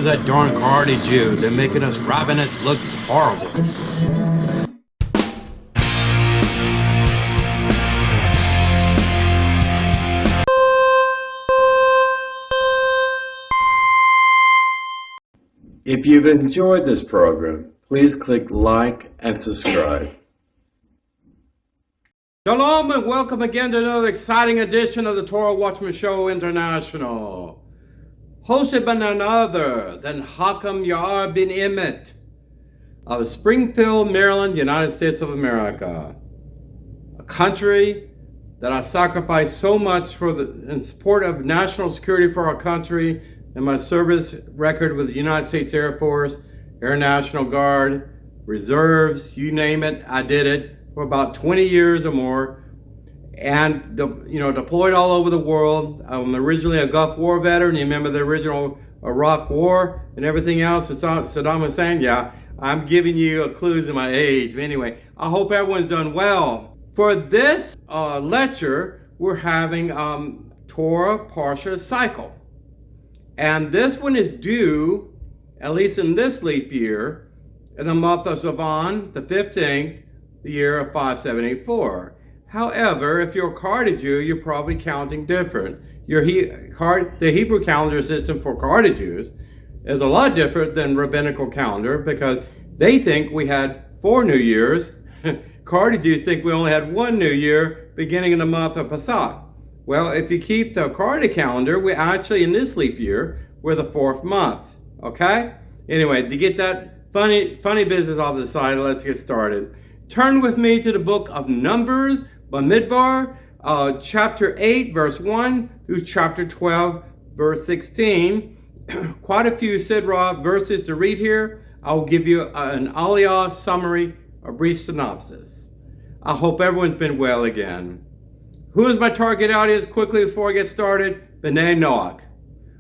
is that darn Cardi Jew? They're making us ravenous look horrible. If you've enjoyed this program, please click like and subscribe. Shalom and welcome again to another exciting edition of the Torah Watchman Show International. Hosted by none other than Hakam Yair ben-Emmett of Springfield, Maryland, United States of America. A country that I sacrificed so much in support of national security for our country and my service record with the United States Air Force, Air National Guard, Reserves, you name it, I did it for about 20 years or more, and deployed all over the world. I'm originally a Gulf War veteran. You remember the original Iraq War and everything else? Saddam Hussein. Yeah, I'm giving you clues in my age. But anyway, I hope everyone's done well. For this lecture, we're having Torah Parsha cycle. And this one is due, at least in this leap year, in the month of Sivan, the 15th, the year of 5784. However, if you're a Cardi Jew, you're probably counting different. The Hebrew calendar system for Cardi Jews is a lot different than rabbinical calendar because they think we had 4 New Years. Cardi Jews think we only had 1 New Year beginning in the month of Pesach. Well, if you keep the Cardi calendar, we actually, in this leap year, we're the 4th month, okay? Anyway, to get that funny business off the side, let's get started. Turn with me to the book of Numbers, Bamidbar, chapter 8, verse 1 through chapter 12, verse 16. Quite a few Sidra verses to read here. I'll give you an aliyah summary, a brief synopsis. I hope everyone's been well again. Who is my target audience? Quickly before I get started, B'nai Noach.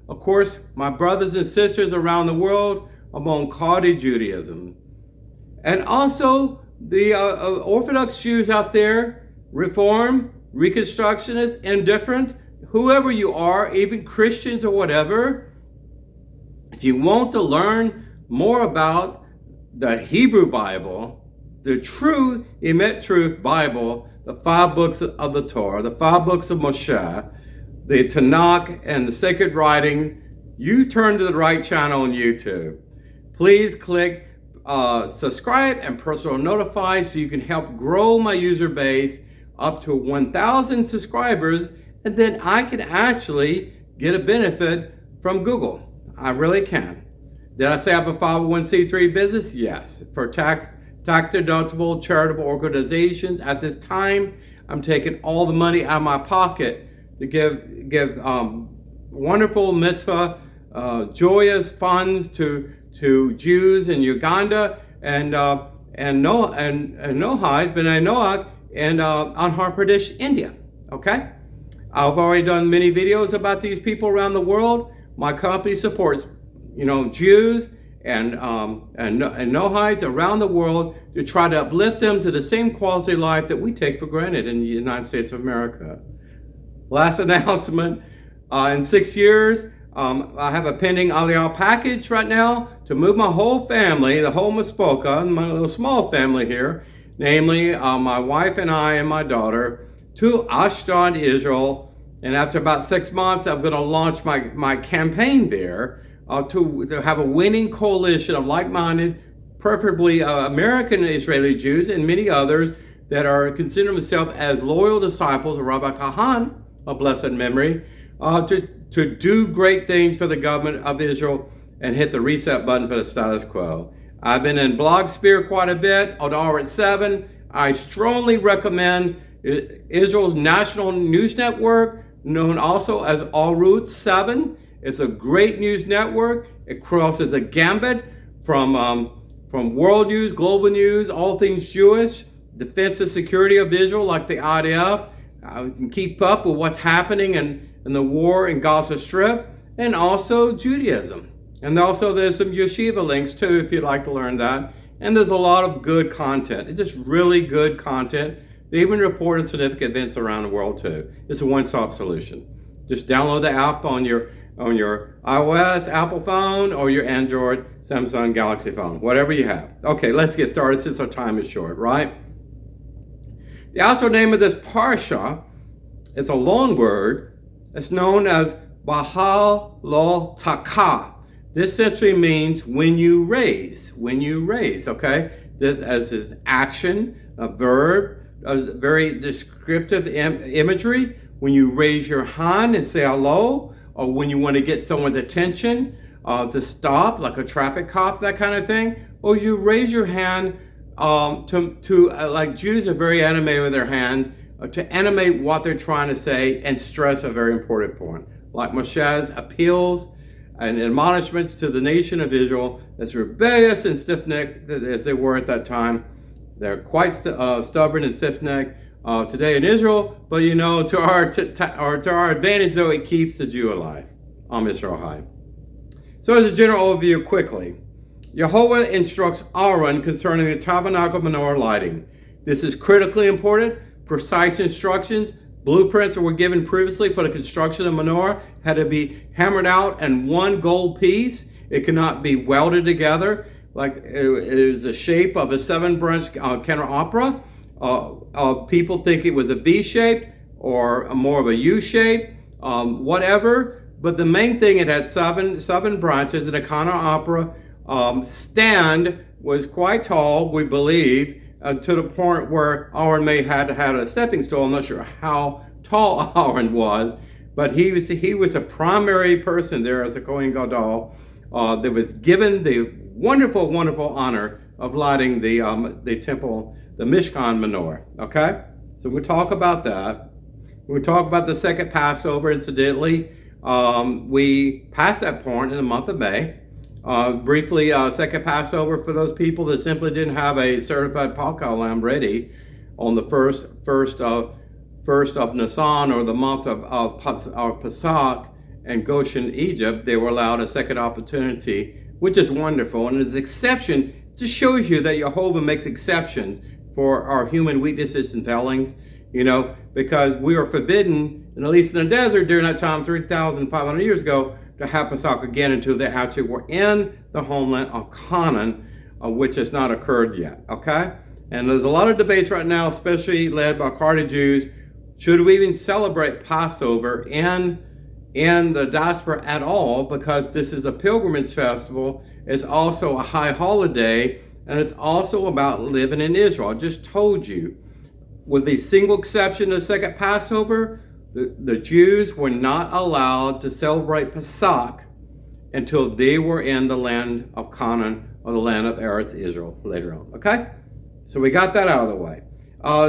Of course, my brothers and sisters around the world among Cardi Judaism. And also the Orthodox Jews out there, Reform, Reconstructionists, indifferent, whoever you are, even Christians or whatever. If you want to learn more about the Hebrew Bible, the true Emet Truth Bible, the 5 books of the Torah, the 5 books of Moshe, the Tanakh, and the sacred writings, you turn to the right channel on YouTube. Please click subscribe and personal notify so you can help grow my user base up to 1,000 subscribers, and then I can actually get a benefit from Google. I really can. Did I say I have a 501c3 business? Yes. For tax-deductible charitable organizations. At this time, I'm taking all the money out of my pocket to give wonderful mitzvah, joyous funds to Jews in Uganda and Noahides, ben Noach, and Andhra Pradesh, India. Okay, I've already done many videos about these people around the world. My company supports, Jews and Noahides around the world to try to uplift them to the same quality of life that we take for granted in the United States of America. Last announcement, in 6 years, I have a pending aliyah package right now to move my whole family, the whole Mispoka, my little small family here, namely my wife and I and my daughter, to Ashdod, Israel. And after about 6 months, I'm going to launch my campaign there to have a winning coalition of like-minded, preferably American Israeli Jews and many others that are considering themselves as loyal disciples of Rabbi Kahan, of blessed memory, to do great things for the government of Israel and hit the reset button for the status quo. I've been in Blogsphere quite a bit, on Arit 7. I strongly recommend Israel's national news network, known also as Arut 7. It's a great news network. It crosses the gambit from world news, global news, all things Jewish, defense and security of Israel, like the IDF. We can keep up with what's happening in the war in Gaza Strip, and also Judaism. And also there's some yeshiva links too, if you'd like to learn that. And there's a lot of good content. It's just really good content. They even report on significant events around the world too. It's a one-stop solution. Just download the app on your on your iOS, Apple phone, or your Android, Samsung Galaxy phone, whatever you have. Okay, let's get started since our time is short, right? The actual name of this Parsha is a long word. It's known as Beha'alotcha. This essentially means when you raise, okay? This as an action, a verb, a very descriptive imagery. When you raise your hand and say hello, or when you want to get someone's attention to stop, like a traffic cop, that kind of thing, or you raise your hand like Jews are very animated with their hand, to animate what they're trying to say and stress a very important point. Like Moshe's appeals and admonishments to the nation of Israel that's rebellious and stiff-necked as they were at that time. They're quite stubborn and stiff-necked today in Israel, but to our advantage, though, it keeps the Jew alive. Am Yisrael High. So as a general overview, quickly, Yehovah instructs Aaron concerning the tabernacle menorah lighting. This is critically important. Precise instructions, blueprints that were given previously for the construction of menorah had to be hammered out in one gold piece. It cannot be welded together. Like it is the shape of a 7-branch candelabra. People think it was a V shape or more of a U shape, whatever. But the main thing, it had seven branches, and the candelabra stand was quite tall, we believe, to the point where Aaron may have had a stepping stone. I'm not sure how tall Aaron was, but he was the primary person there as the Kohen Gadol that was given the wonderful honor of lighting the temple, the Mishkan menorah. Okay, so we'll talk about that. We'll talk about the second Passover. Incidentally, we passed that point in the month of May. Briefly, second Passover for those people that simply didn't have a certified Pakal lamb ready on the first of Nisan, or the month of Pesach, and Goshen, Egypt. They were allowed a second opportunity, which is wonderful, and as an exception, just shows you that Yehovah makes exceptions for our human weaknesses and failings. Because we were forbidden, and at least in the desert during that time, 3,500 years ago, to have Pesach again until they actually were in the homeland of Canaan, which has not occurred yet, okay? And there's a lot of debates right now, especially led by Carthage Jews. Should we even celebrate Passover in the diaspora at all? Because this is a pilgrimage festival. It's also a high holiday, and it's also about living in Israel. I just told you, with the single exception of the second Passover, the Jews were not allowed to celebrate Pesach until they were in the land of Canaan, or the land of Eretz Israel later on. Okay? So we got that out of the way.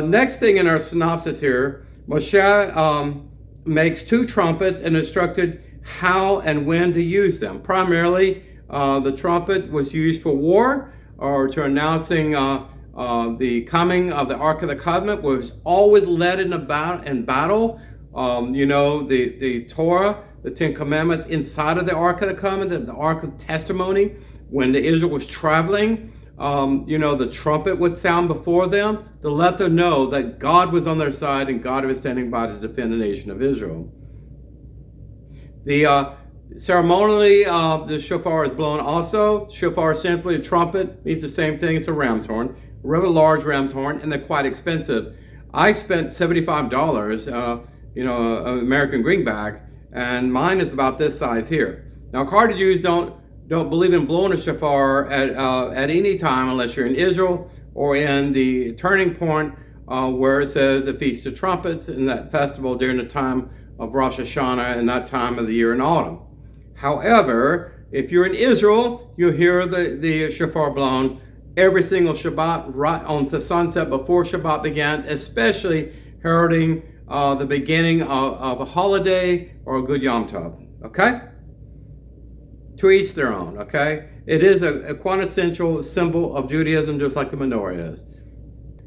Next thing in our synopsis here, Moshe makes 2 trumpets and instructed how and when to use them. Primarily, the trumpet was used for war, or to announcing the coming of the Ark of the Covenant, was always led in battle. The Torah, the 10 Commandments inside of the Ark of the Covenant, the Ark of Testimony. When the Israel was traveling, the trumpet would sound before them to let them know that God was on their side and God was standing by to defend the nation of Israel. Ceremonially, the shofar is blown also. Shofar, simply a trumpet, means the same thing as a ram's horn, a rather large ram's horn, and they're quite expensive. I spent $75, American greenbacks, and mine is about this size here. Now, Carthage Jews don't believe in blowing a shofar at any time unless you're in Israel or in the turning point where it says the Feast of Trumpets, in that festival during the time of Rosh Hashanah and that time of the year in autumn. However, if you're in Israel, you'll hear the shofar blown every single Shabbat, right on the sunset before Shabbat began, especially heralding the beginning of a holiday or a good Yom Tov. Okay? To each their own. Okay? It is a quintessential symbol of Judaism, just like the menorah is.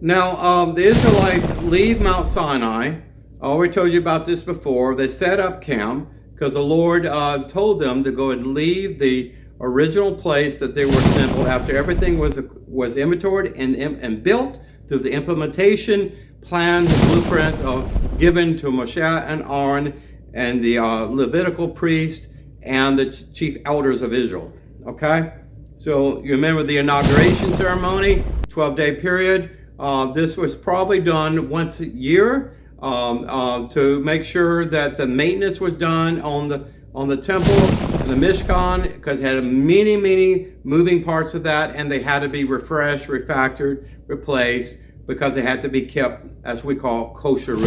Now, the Israelites leave Mount Sinai. I already told you about this before. They set up camp because the Lord told them to go and leave the original place that they were assembled after everything was inventoried and built through the implementation plans and blueprints given to Moshe and Aaron and the Levitical priest and the chief elders of Israel. Okay? So you remember the inauguration ceremony, 12-day period. This was probably done once a year to make sure that the maintenance was done on the temple and the Mishkan, because it had many moving parts of that, and they had to be refreshed, refactored, replaced, because they had to be kept, as we call, kosher.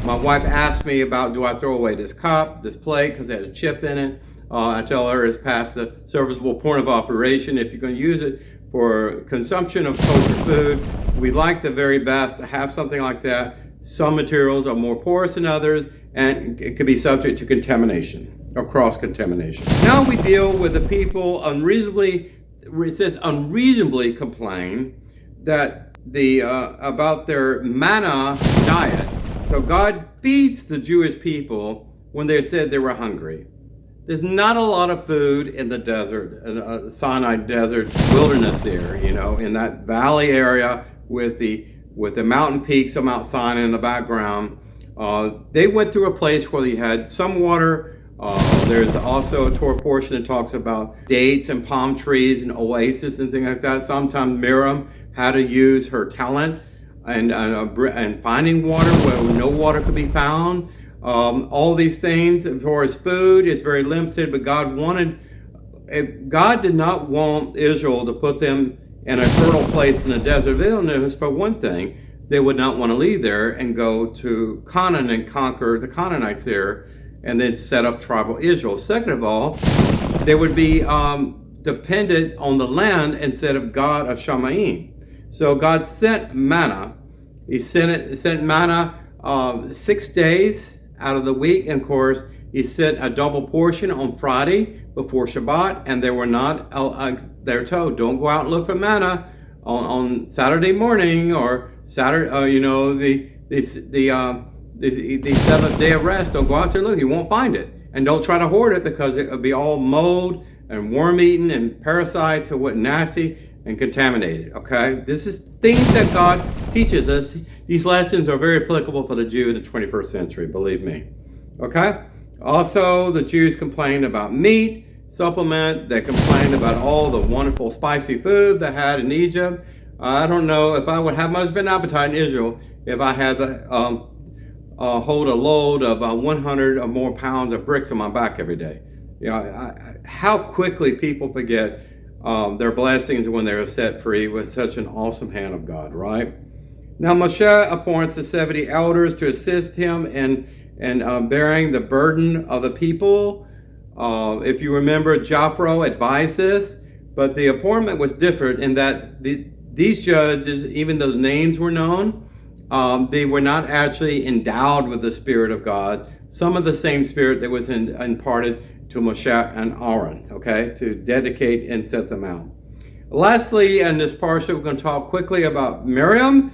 My wife asked me about, do I throw away this cup, this plate, because it has a chip in it. I tell her it's past the serviceable point of operation. If you're going to use it for consumption of kosher food, we like the very best to have something like that. Some materials are more porous than others, and it could be subject to contamination or cross-contamination. Now we deal with the people unreasonably complain that about their manna diet. So God feeds the Jewish people when they said they were hungry. There's not a lot of food in the desert, Sinai desert wilderness there, in that valley area with the mountain peaks of Mount Sinai in the background. They went through a place where they had some water. There's also a Torah portion that talks about dates and palm trees and oases and things like that. Sometimes Miriam had to use her talent and finding water where no water could be found. All these things, as far as food, is very limited, but God did not want Israel to put them in a fertile place in the desert. They don't notice, for one thing, they would not want to leave there and go to Canaan and conquer the Canaanites there and then set up tribal Israel. Second of all, they would be dependent on the land instead of God of Shamayim. So God sent manna. He sent manna 6 days out of the week, and of course he sent a double portion on Friday before Shabbat, and they were not they're told, don't go out and look for manna on Saturday morning or Saturday, the 7th day of rest. Don't go out there and look, you won't find it. And don't try to hoard it, because it will be all mold and worm-eaten and parasites and what nasty and contaminated. Okay, this is things that God teaches us. These lessons are very applicable for the Jew in the 21st century, believe me. Okay, also the Jews complained about meat supplement. They complained about all the wonderful spicy food they had in Egypt. I don't know if I would have much of an appetite in Israel if I had to hold a load of 100 or more pounds of bricks on my back every day. How quickly people forget their blessings when they are set free with such an awesome hand of God, right? Now Moshe appoints the 70 elders to assist him in bearing the burden of the people. If you remember, Jethro advised this, but the appointment was different in that these judges, even though the names were known, they were not actually endowed with the Spirit of God, some of the same Spirit that was imparted to Moshe and Aaron, okay, to dedicate and set them out. Lastly, in this parsha, we're going to talk quickly about Miriam.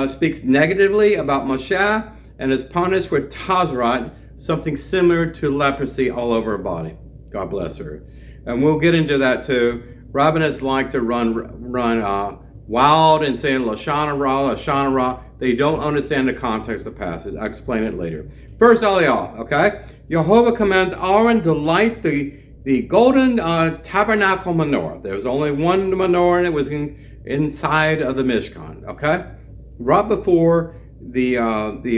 Speaks negatively about Moshe and is punished with tazrat, something similar to leprosy all over her body. God bless her. And we'll get into that too. Rabbinists like to run wild and saying Lashana Ra. They don't understand the context of the passage. I'll explain it later. First, Aliyah, okay? Jehovah commands Aaron to light the golden tabernacle menorah. There's only one menorah, and it was inside of the Mishkan, okay? Right before the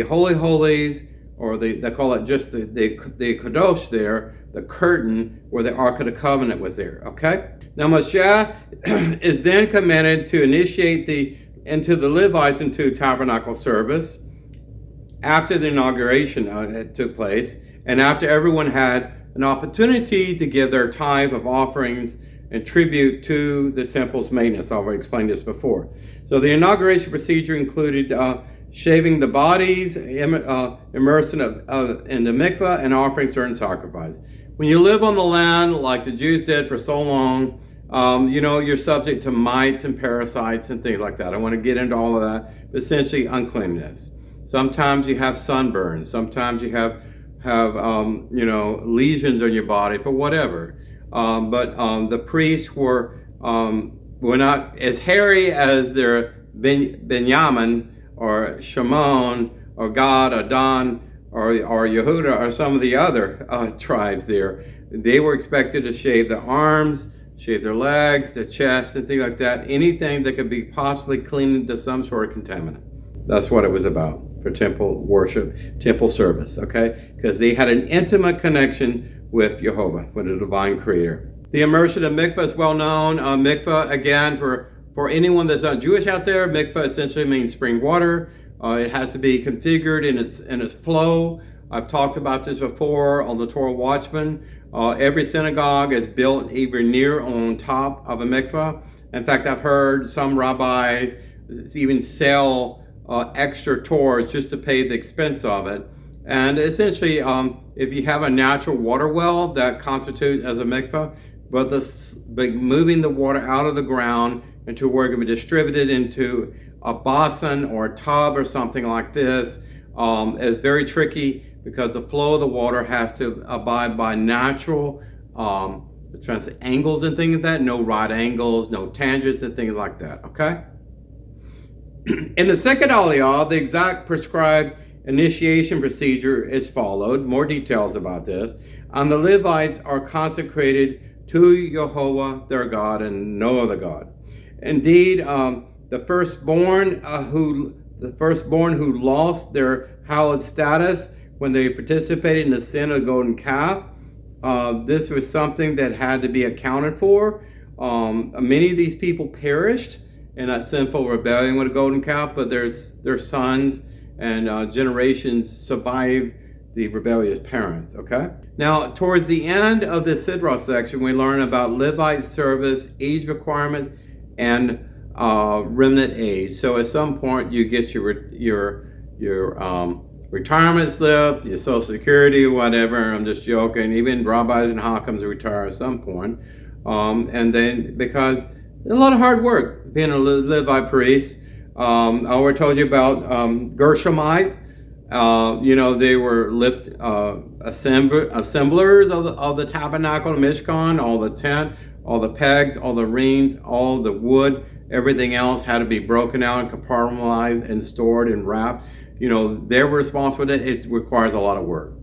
Holy Holies, or they call it just the Kadosh there, the curtain where the Ark of the Covenant was there, okay? Now Moshe is then commanded to initiate into the Levites into tabernacle service after the inauguration took place, and after everyone had an opportunity to give their tithe of offerings and tribute to the temple's maintenance. I've already explained this before. So the inauguration procedure included shaving the bodies, immersion in the mikveh, and offering certain sacrifices. When you live on the land like the Jews did for so long, you're subject to mites and parasites and things like that. I want to get into all of that, but essentially uncleanness. Sometimes you have sunburn. Sometimes you have lesions on your body for whatever. But the priests were not as hairy as their Ben-Emmett or Shimon or Gad or Dan or Yehuda or some of the other tribes there, they were expected to shave their arms, shave their legs, their chest, and things like that. Anything that could be possibly cleaned into some sort of contaminant. That's what it was about for temple worship, temple service, okay? Because they had an intimate connection with Jehovah, with the divine creator. The immersion of mikvah is well known. Mikvah, again, for anyone that's not Jewish out there, mikvah essentially means spring water. It has to be configured in its flow. I've talked about this before on the Torah Watchman. Every synagogue is built either near or on top of a mikvah. In fact, I've heard some rabbis even sell extra Torahs just to pay the expense of it. And essentially, if you have a natural water well that constitutes as a mikvah, but moving the water out of the ground into where it can be distributed into a basin or a tub or something like this is very tricky, because the flow of the water has to abide by natural angles and things like that. No right angles, no tangents and things like that, okay? In the second aliyah, the exact prescribed initiation procedure is followed. More details about this. And the Levites are consecrated to Jehovah their God and no other God. Indeed, the firstborn who lost their hallowed status when they participated in the sin of the golden calf, this was something that had to be accounted for. Many of these people perished in that sinful rebellion with the golden calf, but their sons and generations survived the rebellious parents, okay? Now, towards the end of this Sidra section, we learn about Levite service, age requirements, and remnant age. So at some point, you get your retirement slip, your Social Security, whatever. I'm just joking. Even rabbis and hakams retire at some point. And then, because a lot of hard work being a Levite priest. I already told you about Gershonites. They were assemblers of the tabernacle, the Mishkan, all the tent, all the pegs, all the rings, all the wood, everything else had to be broken out and compartmentalized and stored and wrapped. They were responsible for it. It requires a lot of work.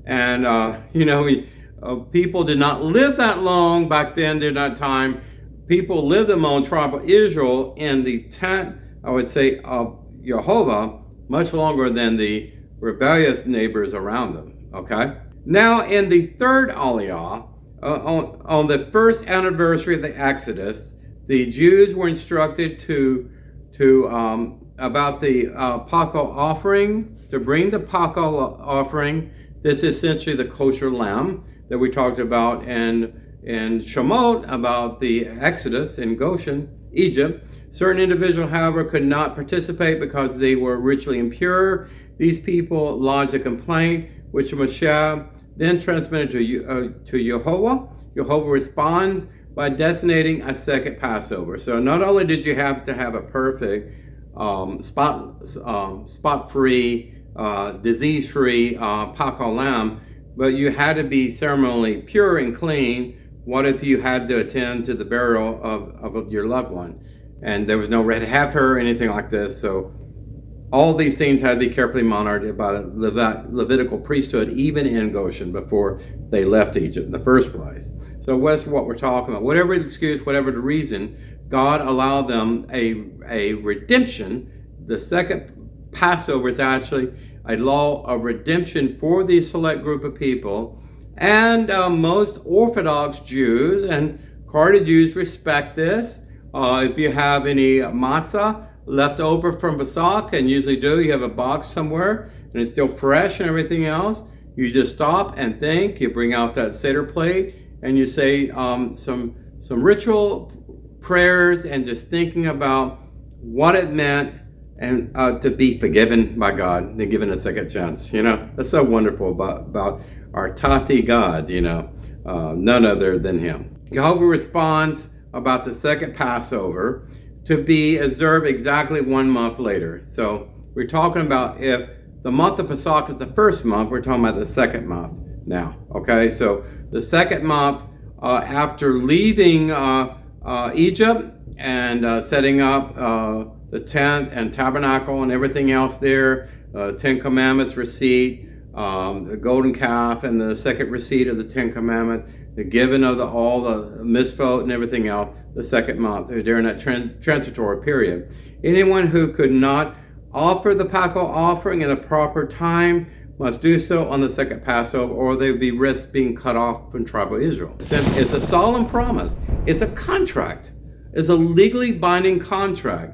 And, people did not live that long back then during that time. People lived among tribal Israel in the tent, I would say, of Jehovah, much longer than the rebellious neighbors around them, okay? Now, in the third aliyah, on the first anniversary of the Exodus, the Jews were instructed about the Pakal offering, to bring the Pakal offering. This is essentially the kosher lamb that we talked about in Shemot, about the Exodus in Goshen, Egypt. Certain individuals, however, could not participate because they were ritually impure. These people lodged a complaint, which Moshe then transmitted to Jehovah. Jehovah responds by designating a second Passover. So not only did you have to have a perfect, spot-free, disease-free Pakal lamb, but you had to be ceremonially pure and clean. What if you had to attend to the burial of your loved one? And there was no red heifer or anything like this. So all these things had to be carefully monitored by a Levitical priesthood, even in Goshen, before they left Egypt in the first place. So that's what we're talking about. Whatever the excuse, whatever the reason, God allowed them a redemption. The second Passover is actually a law of redemption for the select group of people. And most Orthodox Jews and Carter Jews respect this. If you have any matzah left over from Pesach, and usually do, you have a box somewhere and it's still fresh and everything else, you just stop and think. You bring out that Seder plate and you say some ritual prayers and just thinking about what it meant and to be forgiven by God and given a second chance. That's so wonderful about our Tati God, none other than Him. Jehovah responds about the second Passover to be observed exactly 1 month later. So we're talking about, if the month of Pesach is the first month, we're talking about the second month now, okay? So the second month after leaving Egypt and setting up the tent and tabernacle and everything else there, 10 Commandments receipt, the golden calf and the second receipt of the Ten Commandments, the giving of all the misvote and everything else, the second month, during that transitory period. Anyone who could not offer the Paschal offering in the proper time must do so on the second Passover, or they would be risked being cut off from tribal Israel. It's a solemn promise. It's a contract. It's a legally binding contract.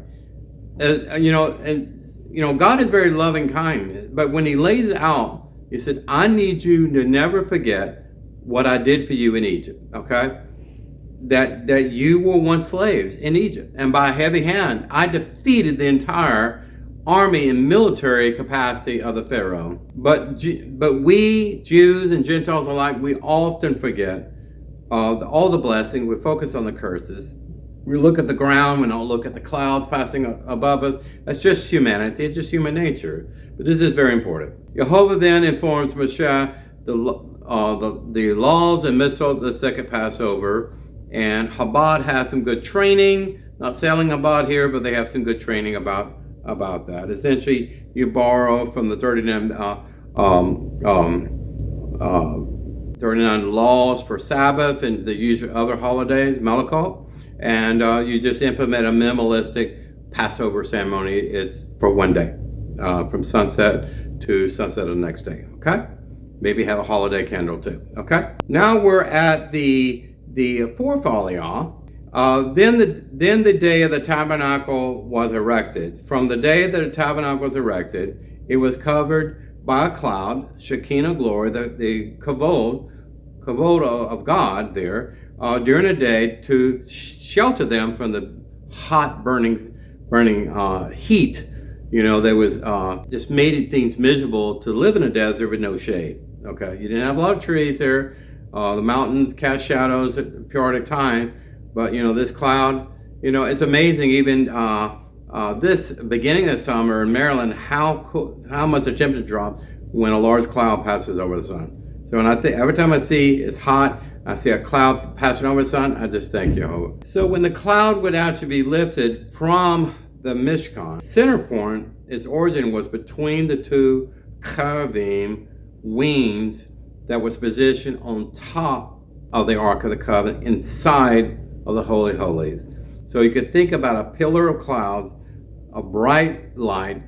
God is very loving kind, but when he lays it out, he said, I need you to never forget what I did for you in Egypt, okay? That you were once slaves in Egypt, and by a heavy hand, I defeated the entire army and military capacity of the Pharaoh. But we, Jews and Gentiles alike, we often forget all the blessing. We focus on the curses. We look at the ground, we don't look at the clouds passing above us. That's just humanity, it's just human nature. But this is very important. Jehovah then informs Moshe the laws and mitzvot of the second Passover, and Chabad has some good training. Not selling Chabad here, but they have some good training about that. Essentially, you borrow from the 39 laws for Sabbath and the usual other holidays, Malakot, and you just implement a minimalistic Passover ceremony. It's for one day, from sunset to sunset of the next day. Okay, maybe have a holiday candle too. Okay. Now we're at the fourth aliyah. Then the day of the tabernacle was erected. From the day that the tabernacle was erected, it was covered by a cloud, Shekinah glory, the kavod of God there, during the day to shelter them from the hot burning heat. There was just made things miserable to live in a desert with no shade. Okay, you didn't have a lot of trees there. The mountains cast shadows at periodic time. But, this cloud, it's amazing even this beginning of summer in Maryland, how much the temperature drops when a large cloud passes over the sun. So every time I see it's hot, I see a cloud passing over the sun, I just thank Jehovah. So when the cloud would actually be lifted from the Mishkan, center point, its origin was between the two cherubim wings that was positioned on top of the Ark of the Covenant inside of the Holy Holies. So you could think about a pillar of clouds, a bright light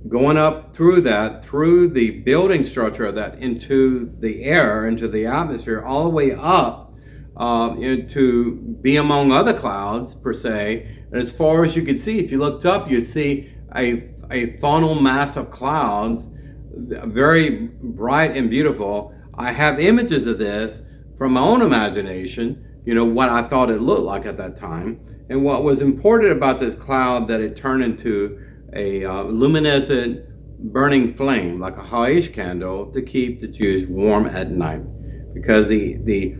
going up through the building structure of that into the air, into the atmosphere, all the way up to be among other clouds per se. And as far as you could see, if you looked up, you see a funnel mass of clouds, very bright and beautiful. I have images of this from my own imagination, what I thought it looked like at that time. And what was important about this cloud, that it turned into a luminescent burning flame, like a Haish candle, to keep the Jews warm at night. Because the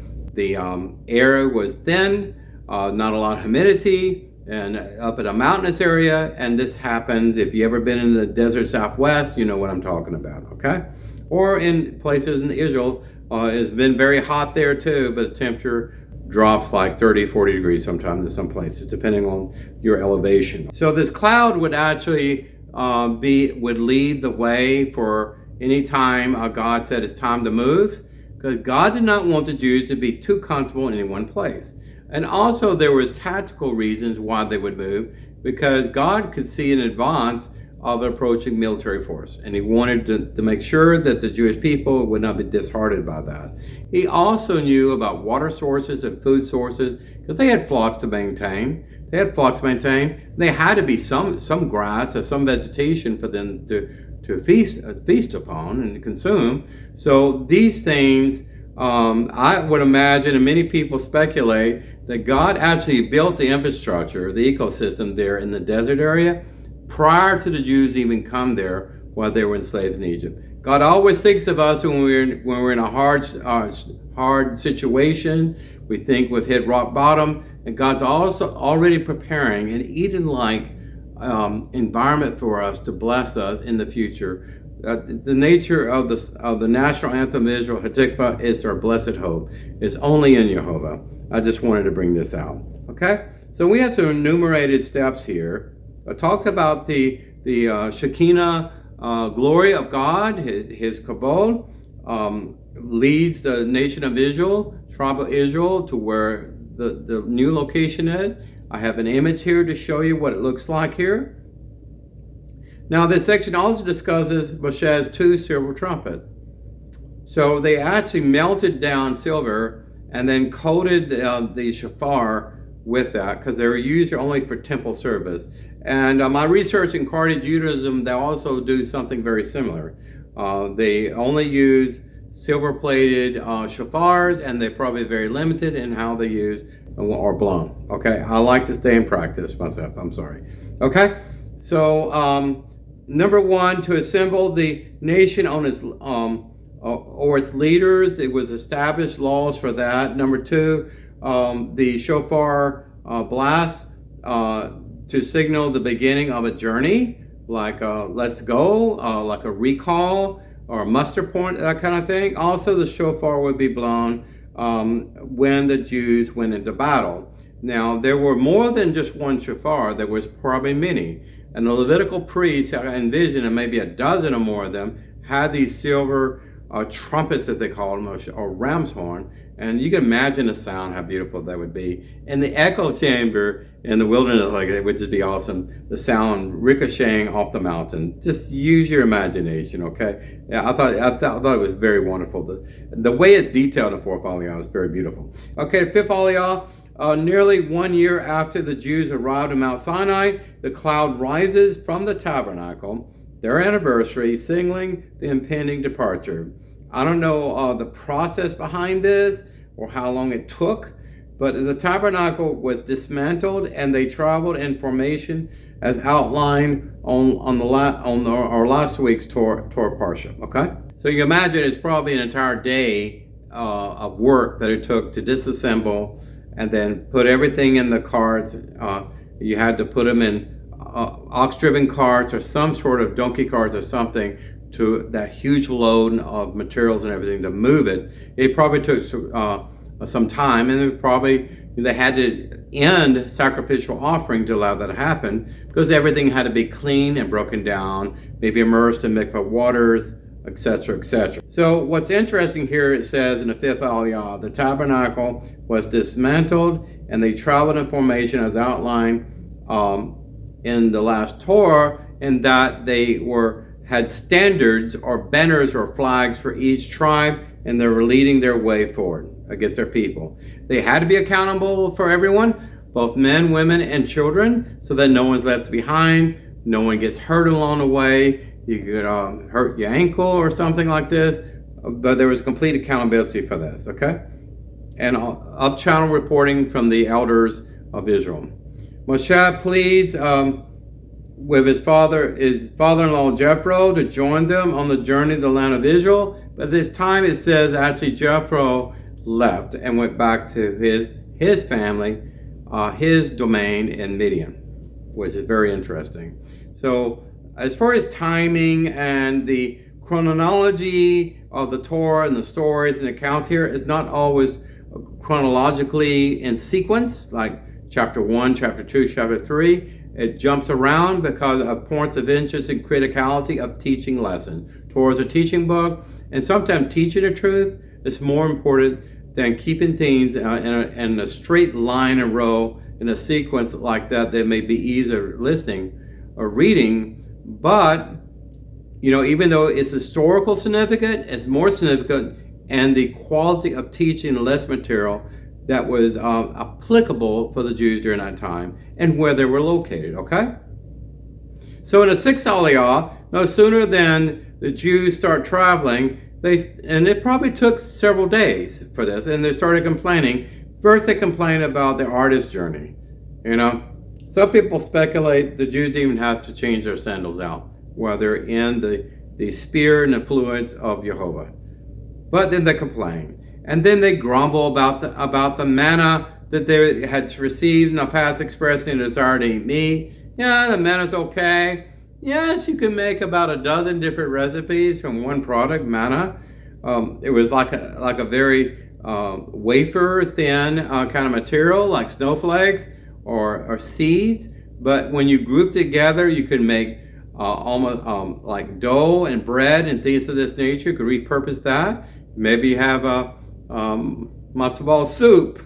air was thin, not a lot of humidity, and up at a mountainous area. And this happens, if you've ever been in the desert Southwest, you know what I'm talking about, okay? Or in places in Israel, it's been very hot there too, but the temperature drops like 30, 40 degrees sometimes in some places, depending on your elevation. So this cloud would actually would lead the way for any time God said it's time to move, because God did not want the Jews to be too comfortable in any one place. And also there was tactical reasons why they would move, because God could see in advance of an approaching military force, and he wanted to make sure that the Jewish people would not be disheartened by that. He also knew about water sources and food sources, because they had flocks to maintain. They had to be some grass or some vegetation for them to feast upon and consume. So these things, I would imagine, and many people speculate, that God actually built the infrastructure, the ecosystem there in the desert area prior to the Jews even come there while they were enslaved in Egypt. God always thinks of us when we're in a hard situation. We think we've hit rock bottom, and God's also already preparing an Eden-like environment for us to bless us in the future. The nature of the national anthem of Israel, Hatikvah, is our blessed hope. It's only in Jehovah. I just wanted to bring this out. Okay, so we have some enumerated steps here. I talked about the Shekinah glory of God, his kabod, leads the nation of Israel, tribe of Israel, to where the new location is. I have an image here to show you what it looks like here. Now, this section also discusses Moshe's 2 silver trumpets. So they actually melted down silver and then coated the shofar with that, because they were used only for temple service. And my research in Judaism, they also do something very similar. They only use silver-plated shofars, and they're probably very limited in how they use or blown. Okay, I like to stay in practice myself. I'm sorry. Okay, so number one, to assemble the nation on its or its leaders, it was established laws for that. Number two, the shofar blast to signal the beginning of a journey, like let's go, like a recall or a muster point, that kind of thing. Also, the shofar would be blown when the Jews went into battle. Now, there were more than just one shofar. There was probably many. And the Levitical priests, I envision, and maybe a dozen or more of them, had these silver trumpets, as they call them, or ram's horn. And you can imagine the sound, how beautiful that would be. And the echo chamber in the wilderness, like, it would just be awesome. The sound ricocheting off the mountain. Just use your imagination, okay? Yeah, I thought it was very wonderful. The way it's detailed in the fourth aliyah is very beautiful. Okay, the fifth aliyah. Nearly 1 year after the Jews arrived in Mount Sinai, the cloud rises from the tabernacle, their anniversary, signaling the impending departure. I don't know the process behind this or how long it took, but the tabernacle was dismantled and they traveled in formation as outlined on our last week's Torah Parsha. Okay, so you imagine it's probably an entire day of work that it took to disassemble and then put everything in the carts. You had to put them in ox-driven carts or some sort of donkey carts or something, to that huge load of materials and everything to move it. It probably took some time, and they had to end sacrificial offering to allow that to happen, because everything had to be clean and broken down, maybe immersed in mikvah waters, etc., etc. So what's interesting here, it says in the fifth aliyah, the tabernacle was dismantled and they traveled in formation as outlined in the last Torah, in that they had standards or banners or flags for each tribe, and they were leading their way forward against their people. They had to be accountable for everyone, both men, women, and children, so that no one's left behind, no one gets hurt along the way. You could hurt your ankle or something like this, but there was complete accountability for this, okay? And up-channel reporting from the elders of Israel. Moshe pleads with his father-in-law Jethro to join them on the journey to the land of Israel. But this time it says actually Jethro left and went back to his family, his domain in Miriam, which is very interesting. So as far as timing and the chronology of the Torah and the stories and accounts here, is not always chronologically in sequence, like chapter 1, chapter 2, chapter 3. It jumps around because of points of interest and criticality of teaching lesson. Torah is a teaching book, and sometimes teaching the truth is more important than keeping things in a straight line and row in a sequence like that. That may be easier listening or reading, but even though it's historical significant, it's more significant and the quality of teaching less material that was applicable for the Jews during that time and where they were located, okay? So in the sixth aliyah, no sooner than the Jews start traveling, and it probably took several days for this, and they started complaining. First, they complained about the artist's journey, Some people speculate the Jews didn't even have to change their sandals out while they're in the spirit and influence of Jehovah. But then they complain. And then they grumble about the manna that they had received in the past, expressing a desire to eat meat. Yeah, the manna's okay. Yes, you can make about a dozen different recipes from one product, manna. It was like a very wafer thin kind of material, like snowflakes or seeds. But when you group together, you can make almost like dough and bread and things of this nature. You could repurpose that. Maybe have a matzo ball soup.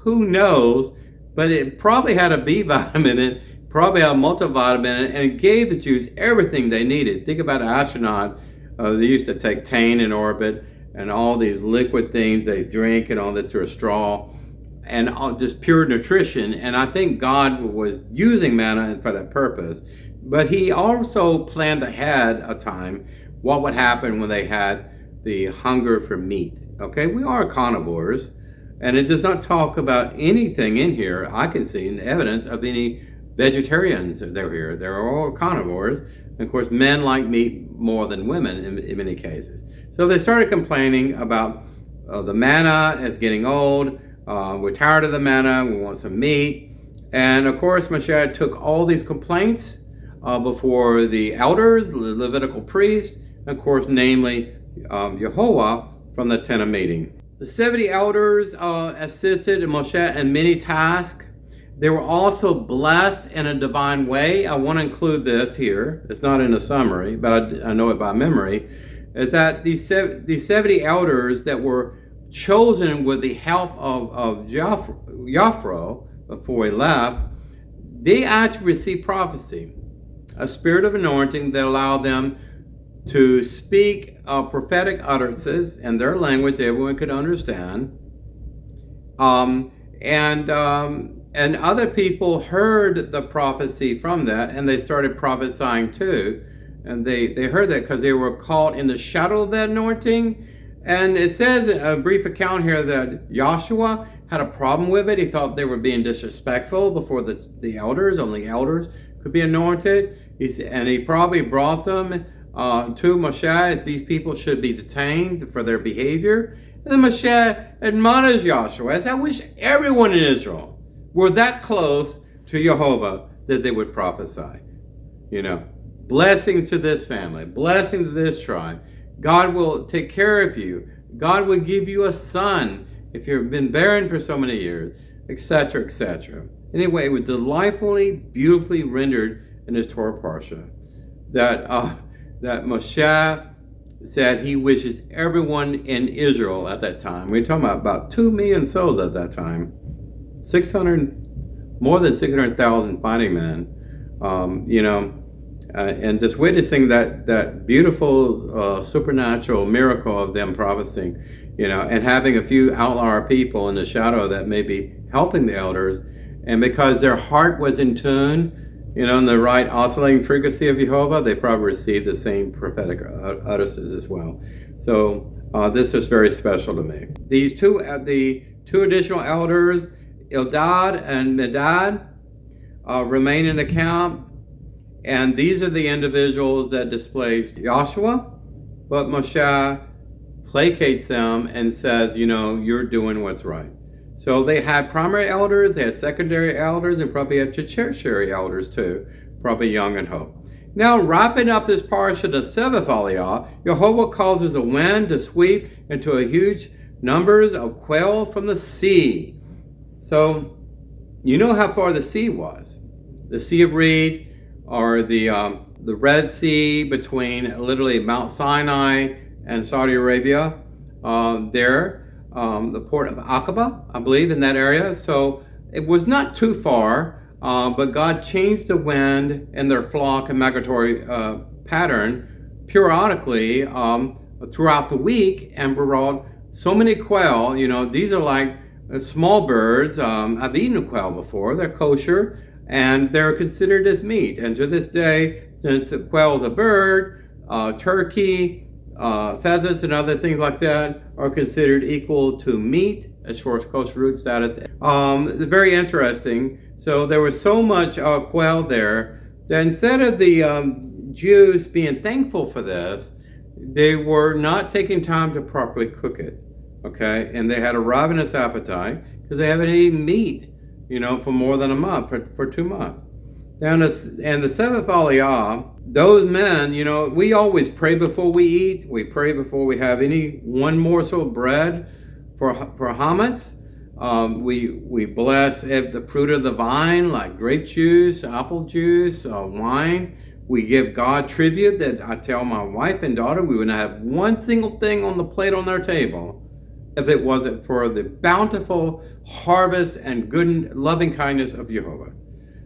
Who knows? But it probably had a B vitamin in it, probably had a multivitamin in it, and it gave the Jews everything they needed. Think about an astronaut. They used to take Tane in orbit and all these liquid things they drink and all that through a straw, and just pure nutrition. And I think God was using manna for that purpose. But he also planned ahead a time what would happen when they had the hunger for meat. Okay, we are carnivores, and it does not talk about anything in here I can see in evidence of any vegetarians that are here. They're all carnivores. And of course, men like meat more than women in many cases. So they started complaining about the manna is getting old. We're tired of the manna. We want some meat. And of course, Moshe took all these complaints before the elders, the Levitical priests, and of course, namely Yehovah from the tent of meeting. The 70 elders assisted Moshe in many tasks. They were also blessed in a divine way. I want to include this here. It's not in the summary, but I know it by memory. Is that these 70 elders that were chosen with the help of Jethro before he left, they actually received prophecy, a spirit of anointing that allowed them to speak prophetic utterances in their language everyone could understand. And other people heard the prophecy from that, and they started prophesying too. And they heard that because they were caught in the shadow of that anointing. And it says a brief account here that Joshua had a problem with it. He thought they were being disrespectful before the elders. Only elders could be anointed. And he probably brought them to Moshe as these people should be detained for their behavior. And then Moshe admonished Joshua, as I wish everyone in Israel were that close to Yehovah that they would prophesy. You know, blessings to this family, blessings to this tribe. God will take care of you. God will give you a son if you've been barren for so many years, etc., etc. Anyway, it was delightfully, beautifully rendered in this Torah Parsha that Moshe said he wishes everyone in Israel at that time. We're talking about 2 million souls at that time. More than 600,000 fighting men, and just witnessing that beautiful supernatural miracle of them prophesying, and having a few outlier people in the shadow that may be helping the elders, and because their heart was in tune, in the right oscillating frequency of Jehovah, they probably received the same prophetic utterances as well. So this is very special to me. The two additional elders, Eldad and Medad, remain in the camp, and these are the individuals that displaced Joshua, but Moshe placates them and says, you're doing what's right. So they had primary elders, they had secondary elders, and probably had tertiary elders too, probably young and hope. Now, wrapping up this parsha, the seventh aliyah, Yehovah causes the wind to sweep into a huge numbers of quail from the sea. So, you know how far the sea was. The Sea of Reeds, or the Red Sea between literally Mount Sinai and Saudi Arabia. The port of Aqaba, I believe, in that area. So it was not too far, but God changed the wind in their flock and migratory pattern periodically throughout the week, and brought so many quail. These are like small birds. I've eaten a quail before. They're kosher, and they're considered as meat. And to this day, since a quail is a bird, turkey, pheasants, and other things like that are considered equal to meat as far as kosher root status. Very interesting. So there was so much quail there that instead of the Jews being thankful for this, they were not taking time to properly cook it. Okay, and they had a ravenous appetite because they haven't eaten meat, for more than a month, for 2 months. And the seventh aliyah, those men, we always pray before we eat. We pray before we have any one morsel of bread for hametz. We bless the fruit of the vine, like grape juice, apple juice, wine. We give God tribute that I tell my wife and daughter we would not have one single thing on the plate on their table if it wasn't for the bountiful harvest and good loving kindness of Jehovah.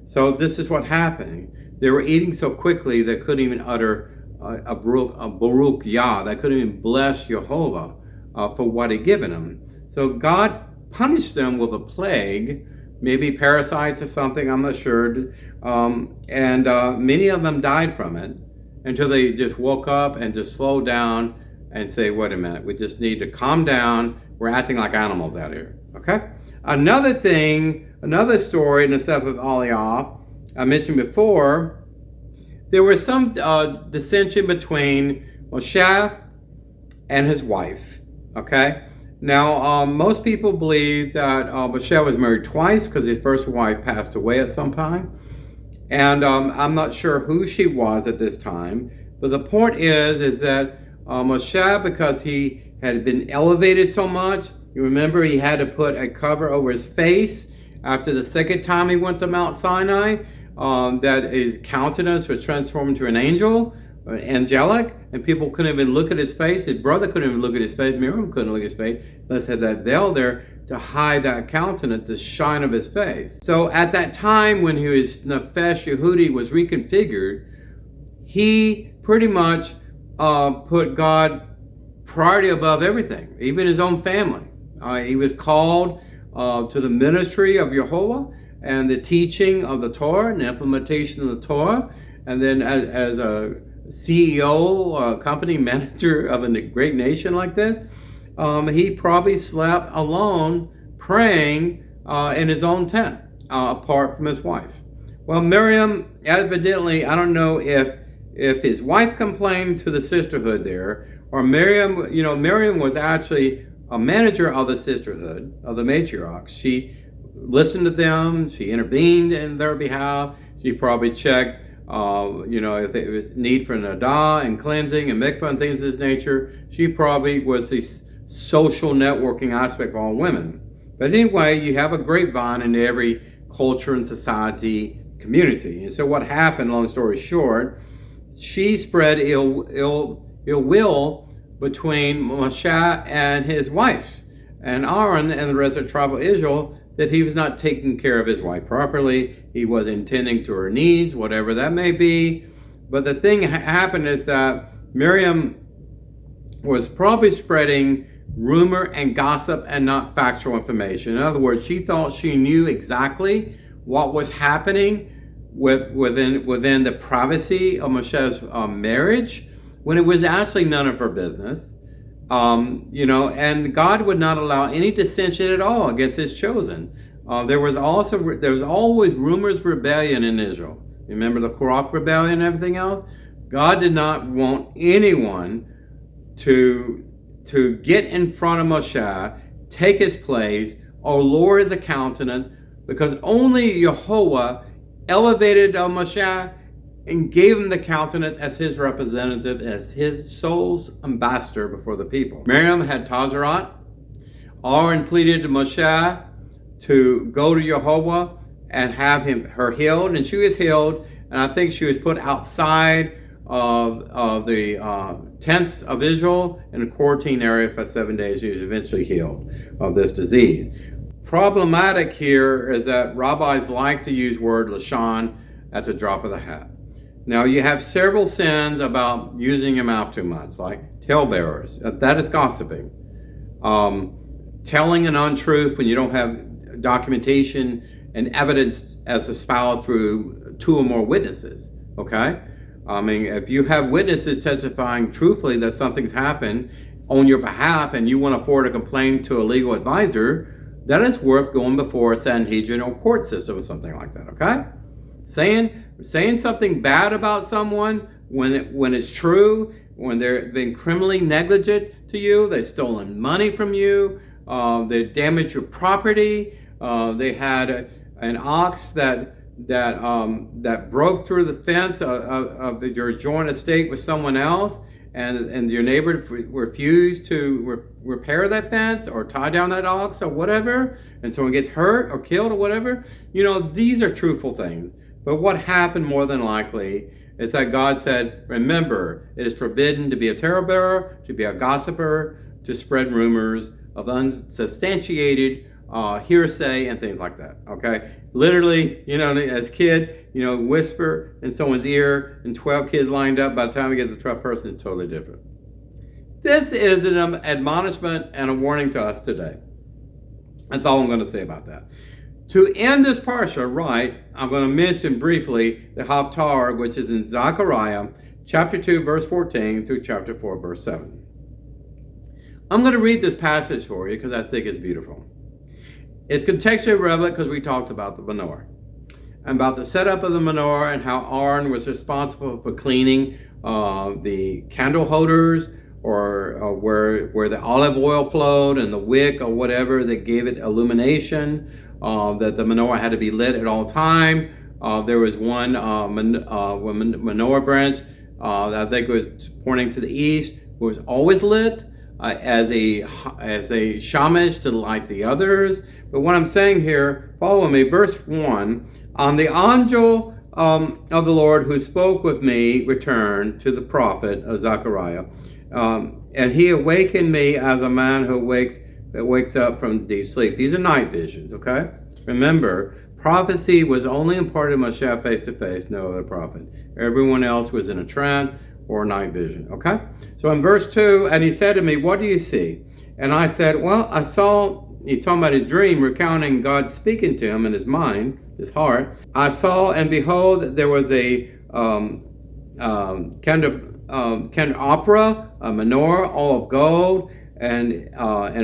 So this is what happened. They were eating so quickly they couldn't even utter a Baruch Yah. They couldn't even bless Jehovah for what he'd given them. So God punished them with a plague, maybe parasites or something, I'm not sure. And many of them died from it until they just woke up and just slowed down and say, wait a minute, we just need to calm down. We're acting like animals out here, okay? Another thing, another story in the Sefer of Aliyah, I mentioned before, there was some dissension between Moshe and his wife, okay? Now, most people believe that Moshe was married twice because his first wife passed away at some time. And I'm not sure who she was at this time. But the point is that Moshe, because he had been elevated so much, you remember he had to put a cover over his face after the second time he went to Mount Sinai, that his countenance was transformed into an angel, angelic, and people couldn't even look at his face. His brother couldn't even look at his face. Miriam couldn't look at his face. Unless he had that veil there to hide that countenance, the shine of his face. So at that time when his Nefesh Yehudi was reconfigured, he pretty much put God priority above everything, even his own family. He was called to the ministry of Jehovah and the teaching of the Torah and the implementation of the Torah. And then as a CEO, company manager of a great nation like this, he probably slept alone praying in his own tent, apart from his wife. Well, Miriam, evidently, I don't know if his wife complained to the sisterhood there, or Miriam, Miriam was actually a manager of the sisterhood, of the matriarchs. She listened to them, she intervened in their behalf, she probably checked if there was need for nadah and cleansing and mikvah and things of this nature. She probably was the social networking aspect of all women. But anyway, you have a grapevine in every culture and society community. And so what happened, long story short, she spread ill will between Moshe and his wife, and Aaron and the rest of the tribe of Israel, that he was not taking care of his wife properly. He was attending to her needs, whatever that may be. But the thing happened is that Miriam was probably spreading rumor and gossip and not factual information. In other words, she thought she knew exactly what was happening within the privacy of Moshe's marriage, when it was actually none of her business. And God would not allow any dissension at all against his chosen. There was always rumors of rebellion in Israel. Remember the Korach rebellion and everything else? God did not want anyone to get in front of Moshe, take his place, or lower his countenance, because only Yehovah elevated Moshe and gave him the countenance as his representative, as his soul's ambassador before the people. Miriam had Tazarat. Aaron pleaded to Moshe to go to Yehovah and have her healed, and she was healed, and I think she was put outside of the tents of Israel in a quarantine area for 7 days. She was eventually healed of this disease. Problematic here is that rabbis like to use word lashon at the drop of the hat. Now, you have several sins about using your mouth too much, like talebearers. That is gossiping. Telling an untruth when you don't have documentation and evidence as espoused through two or more witnesses, okay? I mean, if you have witnesses testifying truthfully that something's happened on your behalf and you want to forward a complaint to a legal advisor, that is worth going before a Sanhedrin or court system or something like that, okay? Saying something bad about someone when it's true, when they've been criminally negligent to you, they've stolen money from you, they damaged your property, they had an ox that broke through the fence of your joint estate with someone else, and your neighbor refused to repair that fence or tie down that ox or whatever, and someone gets hurt or killed or whatever. These are truthful things. But what happened more than likely It's that God said, remember, it is forbidden to be a talebearer, to be a gossiper, to spread rumors of unsubstantiated hearsay and things like that, okay? Literally, as a kid, whisper in someone's ear and 12 kids lined up. By the time we get to the 12th person, it's totally different. This is an admonishment and a warning to us today. That's all I'm going to say about that. To end this parsha right, I'm going to mention briefly the Haftarah, which is in Zechariah chapter 2, verse 14 through chapter 4, verse 7. I'm going to read this passage for you because I think it's beautiful. It's contextually relevant because we talked about the menorah and about the setup of the menorah and how Aaron was responsible for cleaning the candle holders or where the olive oil flowed and the wick or whatever that gave it illumination, that the menorah had to be lit at all time. There was one menorah branch that I think was pointing to the east, was always lit as a shamash to light the others. But what I'm saying here, follow me, verse 1, on the angel of the Lord who spoke with me returned to the prophet Zechariah, and he awakened me as a man who wakes up from deep sleep. These are night visions, okay? Remember, prophecy was only imparted to Moshe face to face, no other prophet. Everyone else was in a trance or night vision, okay? So in verse 2, and he said to me, what do you see? And I said, well, I saw, he's talking about his dream, recounting God speaking to him in his mind, his heart. I saw, and behold, there was a candelabra, a menorah, all of gold, and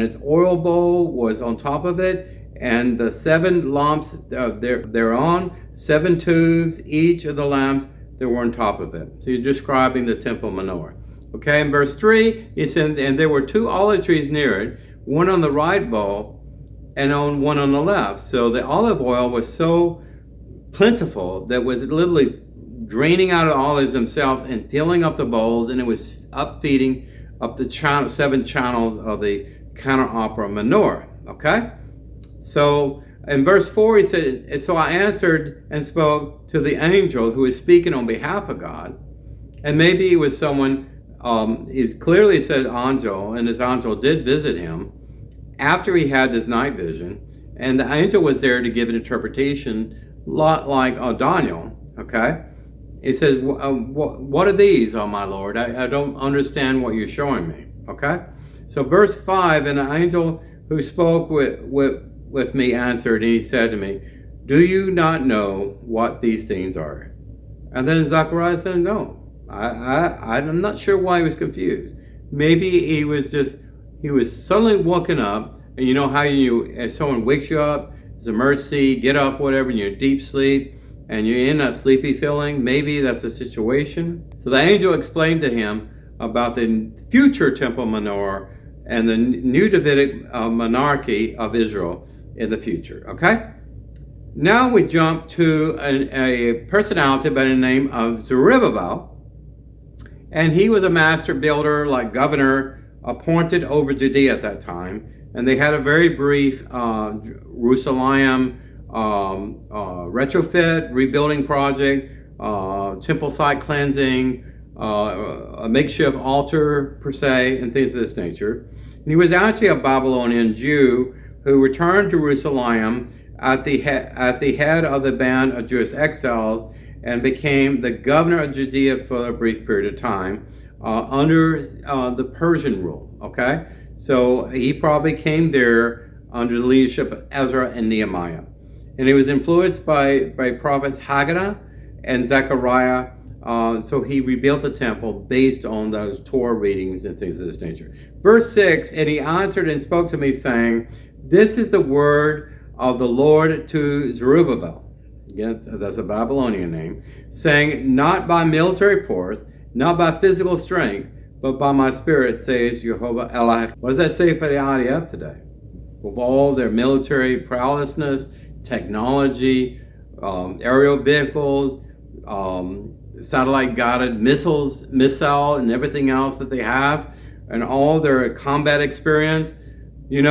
its oil bowl was on top of it, and the 7 lamps thereon, 7 tubes, each of the lamps that were on top of it. So you're describing the temple menorah. Okay, in verse 3, he said, and there were 2 olive trees near it, one on the right bowl and one on the left. So the olive oil was so plentiful that was literally draining out of the olives themselves and filling up the bowls, and it was feeding up the 7 channels of the candelabra menorah. Okay? So in verse 4, he said, so I answered and spoke to the angel who was speaking on behalf of God. And maybe it was someone, it clearly said angel, and this angel did visit him after he had this night vision. And the angel was there to give an interpretation, a lot like Daniel, okay? He says, what are these, oh my Lord? I don't understand what you're showing me, okay? So verse 5, and the angel who spoke with me answered, and he said to me, do you not know what these things are? And then Zechariah said, no. I'm not sure why he was confused. Maybe he was suddenly woken up, and you know how if someone wakes you up, it's an emergency, get up, whatever, and you're in deep sleep, and you're in that sleepy feeling. Maybe that's the situation. So the angel explained to him about the future temple menorah and the new Davidic monarchy of Israel in the future, okay? Now we jump to a personality by the name of Zerubbabel, and he was a master builder, like governor, appointed over Judea at that time, and they had a very brief Jerusalem retrofit, rebuilding project, temple site cleansing, a makeshift altar per se, and things of this nature. And he was actually a Babylonian Jew who returned to Jerusalem at the head of the band of Jewish exiles and became the governor of Judea for a brief period of time under the Persian rule, okay? So he probably came there under the leadership of Ezra and Nehemiah. And he was influenced by prophets Haggai and Zechariah, so he rebuilt the temple based on those Torah readings and things of this nature. Verse 6, and he answered and spoke to me, saying, this is the word of the Lord to Zerubbabel. Again, that's a Babylonian name, saying, not by military force, not by physical strength, but by my spirit, says Jehovah Elah. What does that say for the IDF today? With all their military prowessness, technology, aerial vehicles, satellite-guided missile, and everything else that they have, and all their combat experience, you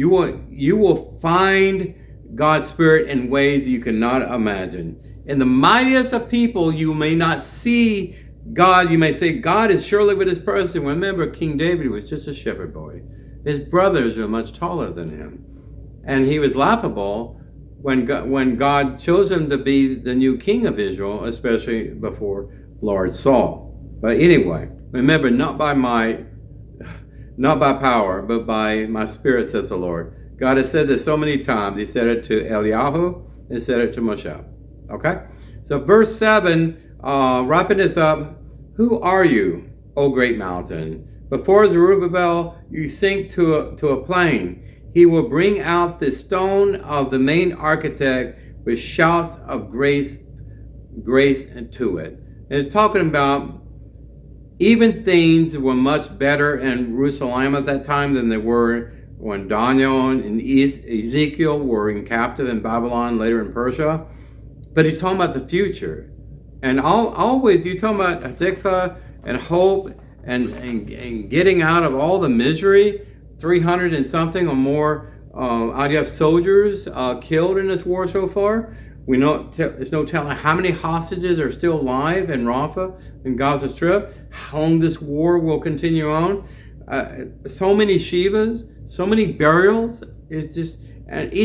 will find God's Spirit in ways you cannot imagine. In the mightiest of people, you may not see God. You may say, God is surely with this person. Remember, King David was just a shepherd boy. His brothers were much taller than him. And he was laughable when God chose him to be the new king of Israel, especially before Lord Saul. But anyway, remember, not by might, not by power, but by my Spirit, says the Lord. God has said this so many times. He said it to Eliyahu, he said it to Moshe. Okay? So verse 7, wrapping this up, who are you, O great mountain? Before Zerubbabel, you sink to a plain. He will bring out the stone of the main architect with shouts of grace to it. And it's talking about even things were much better in Jerusalem at that time than they were when Daniel and Ezekiel were in captive in Babylon, later in Persia. But he's talking about the future. And always you talking about Tikva and hope and getting out of all the misery. 300 and something or more IDF soldiers killed in this war so far. We know there's no telling how many hostages are still alive in Rafah and Gaza Strip. How long this war will continue on. So many Shivas, so many burials. It's just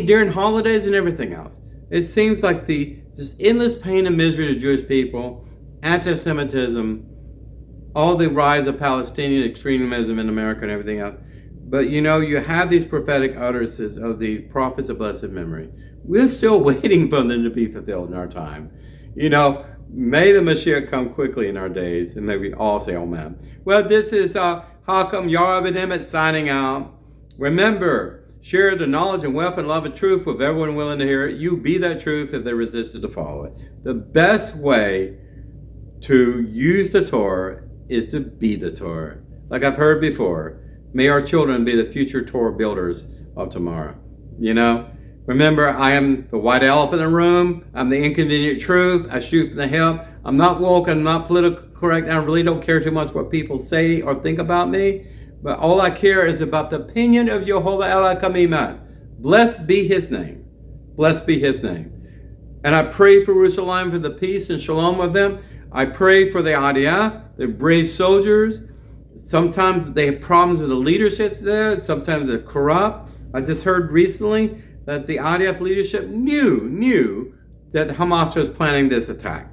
during holidays and everything else. It seems like the just endless pain and misery to Jewish people, anti-Semitism, all the rise of Palestinian extremism in America and everything else. But you know, you have these prophetic utterances of the prophets of blessed memory. We're still waiting for them to be fulfilled in our time. You know, may the Mashiach come quickly in our days, and may we all say amen. Well, this is Hakam Yara ben-Emmett signing out. Remember, share the knowledge and wealth and love and truth with everyone willing to hear it. You be that truth if they resisted to follow it. The best way to use the Torah is to be the Torah. Like I've heard before, may our children be the future Torah builders of tomorrow. You know, remember, I am the white elephant in the room. I'm the inconvenient truth. I shoot from the hip. I'm not woke. I'm not politically correct. I really don't care too much what people say or think about me. But all I care is about the opinion of Yehovah Elohim. Blessed be his name. Blessed be his name. And I pray for Jerusalem, for the peace and shalom of them. I pray for the IDF, the brave soldiers. Sometimes they have problems with the leadership there. Sometimes they're corrupt. I just heard recently that the IDF leadership knew that Hamas was planning this attack,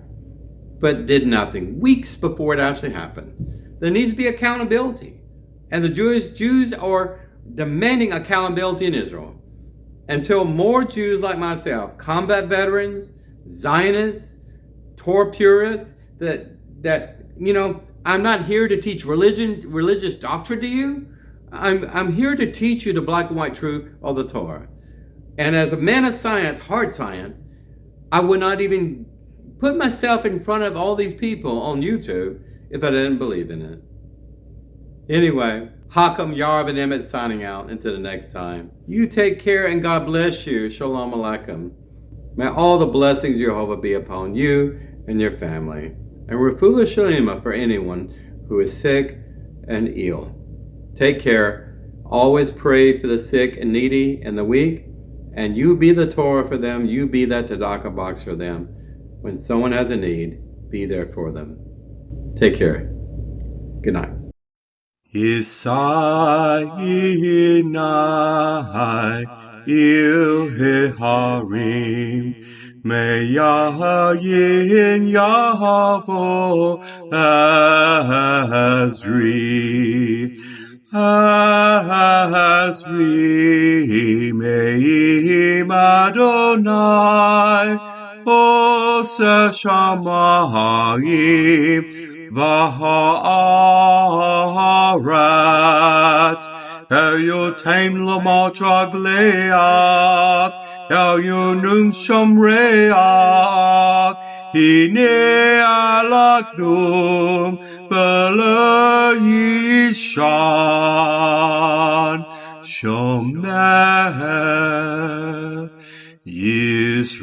but did nothing weeks before it actually happened. There needs to be accountability. And the Jews are demanding accountability in Israel until more Jews like myself, combat veterans, Zionists, Torah purists, that you know, I'm not here to teach religious doctrine to you. I'm here to teach you the black and white truth of the Torah. And as a man of science, hard science, I would not even put myself in front of all these people on YouTube if I didn't believe in it. Anyway, Hakam Yara ben-Emmett signing out until the next time. You take care and God bless you. Shalom Aleichem. May all the blessings of Jehovah be upon you and your family. And refuah shalema for anyone who is sick and ill. Take care. Always pray for the sick and needy and the weak. And you be the Torah for them. You be that tzedakah box for them. When someone has a need, be there for them. Take care. Good night. Meyayin Yahavo Azri Meim Adonai Ose Shamayim V'ha'aretz El Yotain L'mat Ragleach El Yonun Shomreach Hine Alakdum V'le Yishan Shomer Yisrael